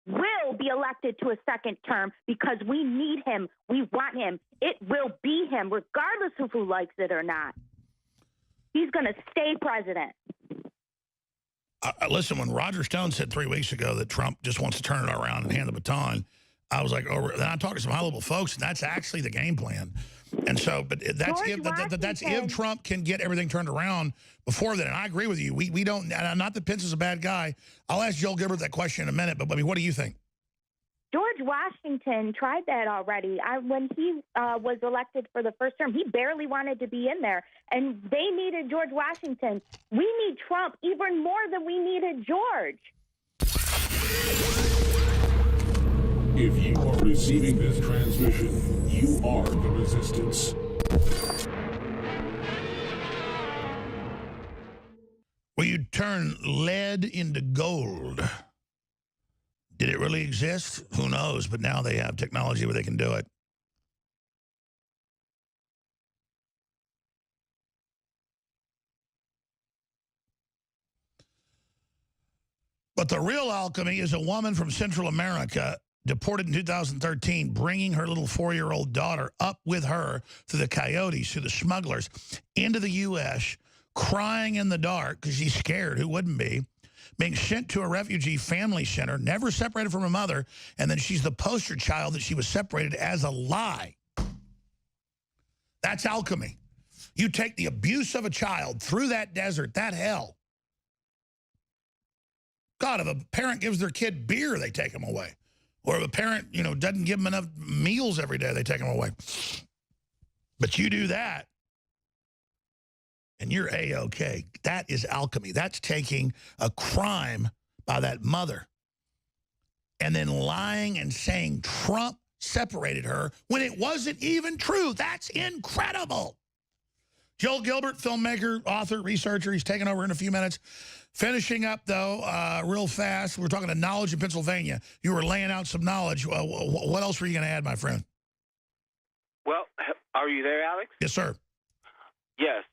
will be elected to a second term because we need him. We want him. It will be him, regardless of who likes it or not. He's going to stay president. Listen, when Roger Stone said 3 weeks ago that Trump just wants to turn it around and hand the baton, I was like, oh, then I talked to some high-level folks, and that's actually the game plan. And so, but that's if Trump can get everything turned around before then. And I agree with you. We don't, not that Pence is a bad guy. I'll ask Joel Gilbert that question in a minute, but I mean, what do you think? George Washington tried that already. When he was elected for the first term, he barely wanted to be in there, and they needed George Washington. We need Trump even more than we needed George. If you are receiving this transmission, you are the resistance. Well, you turn lead into gold. Did it really exist? Who knows? But now they have technology where they can do it. But the real alchemy is a woman from Central America deported in 2013, bringing her little 4-year-old daughter up with her through the coyotes, through the smugglers, into the U.S., crying in the dark because she's scared. Who wouldn't be? Being sent to a refugee family center, never separated from her mother, and then she's the poster child that she was separated as a lie. That's alchemy. You take the abuse of a child through that desert, that hell. God, if a parent gives their kid beer, they take them away. Or if a parent, doesn't give them enough meals every day, they take them away. But you do that, and you're A-OK. That is alchemy. That's taking a crime by that mother and then lying and saying Trump separated her when it wasn't even true. That's incredible. Joel Gilbert, filmmaker, author, researcher. He's taking over in a few minutes. Finishing up, though, real fast, we're talking to Knowledge in Pennsylvania. You were laying out some knowledge. What else were you going to add, my friend? Well, are you there, Alex? Yes, sir. Yes.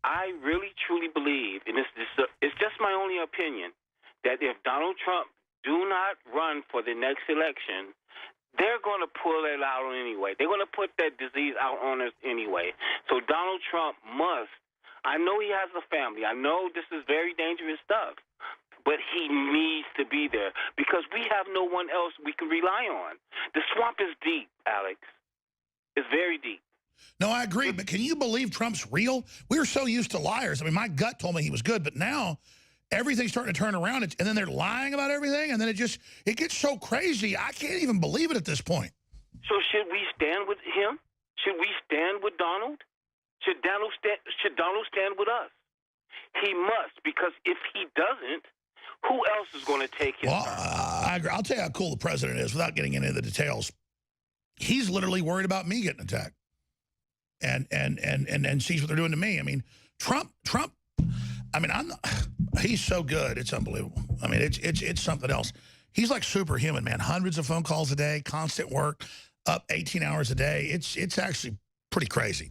I really, truly believe, and it's just my only opinion, that if Donald Trump do not run for the next election, they're going to pull it out anyway. They're going to put that disease out on us anyway. So Donald Trump must. I know he has a family. I know this is very dangerous stuff, but he needs to be there because we have no one else we can rely on. The swamp is deep, Alex. It's very deep. No, I agree, but can you believe Trump's real? We were so used to liars. I mean, my gut told me he was good, but now everything's starting to turn around, and then they're lying about everything, and then it gets so crazy. I can't even believe it at this point. So should we stand with him? Should we stand with Donald? Should Donald stand with us? He must, because if he doesn't, who else is going to take his turn? I agree. I'll tell you how cool the president is without getting into the details. He's literally worried about me getting attacked. And sees what they're doing to me. I mean, Trump, I mean, he's so good. It's unbelievable. I mean, it's something else. He's like superhuman, man. Hundreds of phone calls a day, constant work, up 18 hours a day. It's actually pretty crazy.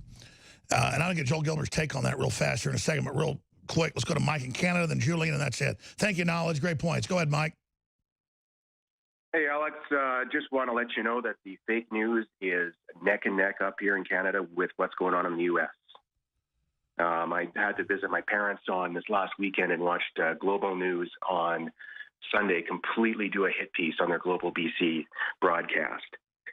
And I'll get Joel Gilbert's take on that real fast here in a second, but real quick, let's go to Mike in Canada, then Julian, and that's it. Thank you, Knowledge. Great points. Go ahead, Mike. Hey, Alex, just want to let you know that the fake news is neck and neck up here in Canada with what's going on in the U.S. I had to visit my parents on this last weekend and watched Global News on Sunday completely do a hit piece on their Global BC broadcast.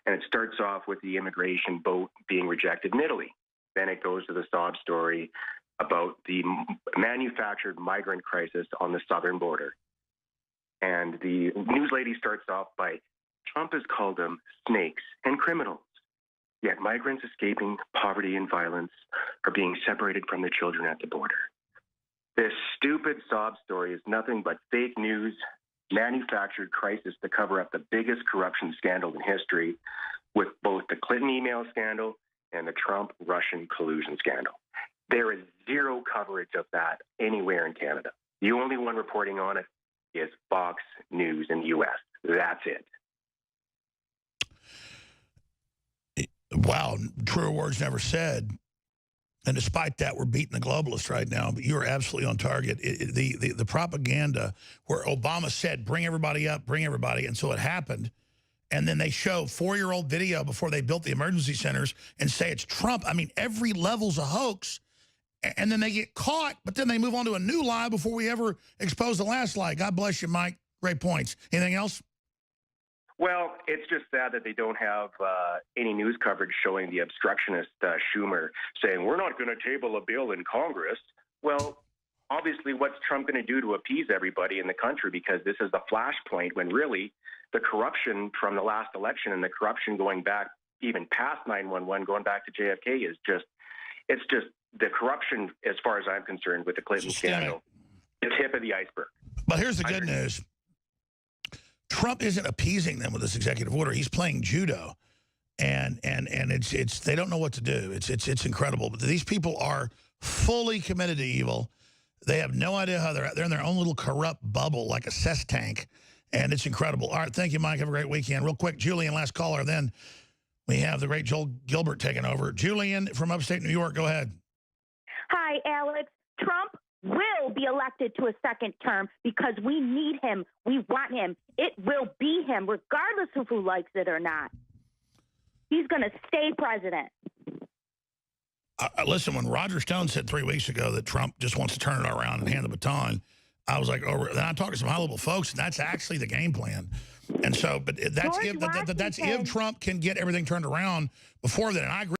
And it starts off with the immigration boat being rejected in Italy. Then it goes to the sob story about the manufactured migrant crisis on the southern border. And the news lady starts off by, Trump has called them snakes and criminals. Yet migrants escaping poverty and violence are being separated from their children at the border. This stupid sob story is nothing but fake news, manufactured crisis to cover up the biggest corruption scandal in history, with both the Clinton email scandal and the Trump-Russian collusion scandal. There is zero coverage of that anywhere in Canada. The only one reporting on it is Fox News in the U.S. That's it. Wow, truer words never said. And despite that, we're beating the globalists right now. But you're absolutely on target. The propaganda where Obama said, bring everybody up, bring everybody. And so it happened. And then they show 4-year-old video before they built the emergency centers and say it's Trump. I mean, every level's a hoax. And then they get caught, but then they move on to a new lie before we ever expose the last lie. God bless you, Mike. Great points. Anything else? Well, it's just sad that they don't have any news coverage showing the obstructionist Schumer saying, we're not going to table a bill in Congress. Well, obviously, what's Trump going to do to appease everybody in the country? Because this is the flashpoint when really the corruption from the last election and the corruption going back even past 9/11, going back to JFK is just, it's just the corruption, as far as I'm concerned, with the Clinton scandal, the tip of the iceberg. But here's the good news. Trump isn't appeasing them with this executive order. He's playing judo, and it's they don't know what to do. It's incredible. But these people are fully committed to evil. They have no idea how they're in their own little corrupt bubble like a cess tank, and it's incredible. All right, thank you, Mike. Have a great weekend. Real quick, Julian, last caller. Then we have the great Joel Gilbert taking over. Julian from upstate New York, go ahead. Hi, Alex. Trump will be elected to a second term because we need him. We want him. It will be him, regardless of who likes it or not. He's going to stay president. Listen, when Roger Stone said 3 weeks ago that Trump just wants to turn it around and hand the baton, I was like, oh, then I talked to some high-level folks, and that's actually the game plan. And so, but that's if Trump can get everything turned around before then. And I agree.